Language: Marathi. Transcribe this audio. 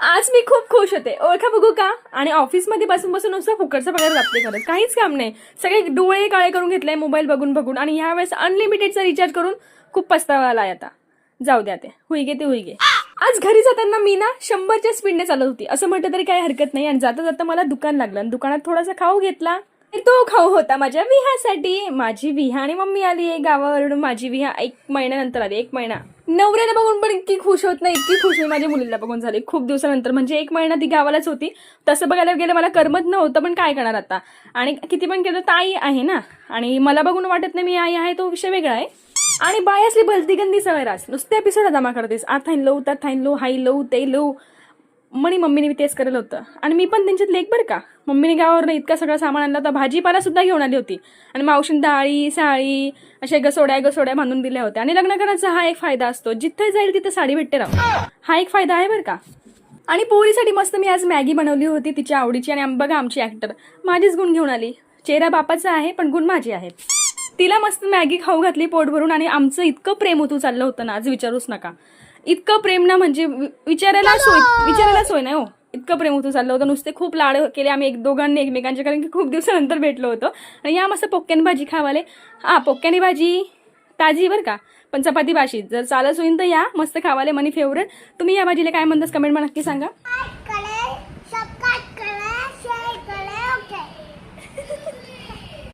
आज मी खूप खुश होते. ओळखा बघू का? आणि ऑफिसमध्ये बसून बसून नुसतं फुकटचा पगार जाते खरंच. काहीच काम नाही. सगळे डोळे काळे करून घेतले मोबाईल बघून बघून आणि ह्यावेळेस अनलिमिटेडचा रिचार्ज करून खूप पस्तावा आलाय आता. जाऊ द्या ते. हुईगे ते हुईगे. आज घरी जाताना मी ना 100च्या स्पीडने चालत होती. असं म्हटलं तरी काही हरकत नाही. आणि जाता जाता मला दुकान लागलं आणि दुकानात थोडासा खाऊ घेतला. तो खाऊ होता माझ्या विहासाठी. माझी विहा आणि मम्मी आली आहे गावावरून. माझी विहा 1 महिन्यानंतर आली. 1 महिना. नवऱ्याला बघून पण इतकी खुश होत नाही, इतकी खुश मी माझ्या मुलीला बघून झाली खूप दिवसानंतर. म्हणजे 1 महिना ती गावालाच होती. तसं बघायला गेलं मला करमत नव्हतं, पण काय करणार आता. आणि किती पण केलं तर आई आहे ना. आणि मला बघून वाटत नाही मी आई आहे, तो विषय वेगळा आहे. आणि बाय असली भलतीगंदी सवय रास. नुसते एपिसोड जमा करतेस. आत थाईन लव, त्यात थाईन लव, हाई लव, ते लव. म्हणे मम्मीने तेच केलं होतं. आणि मी पण त्यांच्यात लेख बरं का. मम्मीने गावावरून इतका सगळं सामान आणलं होतं. भाजीपाला सुद्धा घेऊन आली होती. आणि मावशीने डाळी साळी अशा गसोड्या बांधून दिल्या होत्या. आणि लग्न करायचा हा एक फायदा असतो, जिथे जाईल तिथे साडी भेटते राहू. हा एक फायदा आहे बरं का. आणि पोरीसाठी मस्त मी आज मॅगी बनवली होती तिच्या आवडीची. आणि बघा आमची ऍक्टर माझीच गुण घेऊन आली. चेहरा बापाचा आहे पण गुण माझे आहेत. तिला मस्त मॅगी खाऊ घातली पोट भरून. आणि आमचं इतकं प्रेम होतं चाललं होतं ना, आज विचारूच नका. इतकं प्रेम ना म्हणजे विचारायला सोय नाही हो. इतकं प्रेम होतं चाललं होतं. नुसते खूप लाड केले आम्ही दोघांनी एकमेकांचे, कारण की खूप दिवसानंतर भेटलो होतो. आणि या मस्त पोक्क्यानी भाजी खावाले. पोक्क्यानी भाजी ताजी बरं का, पण चपाती भाजी जर चालच होईन तर या मस्त खावाले. मनी फेवरेट. तुम्ही या भाजीला काय म्हणतास कमेंटमध्ये नक्की सांगा.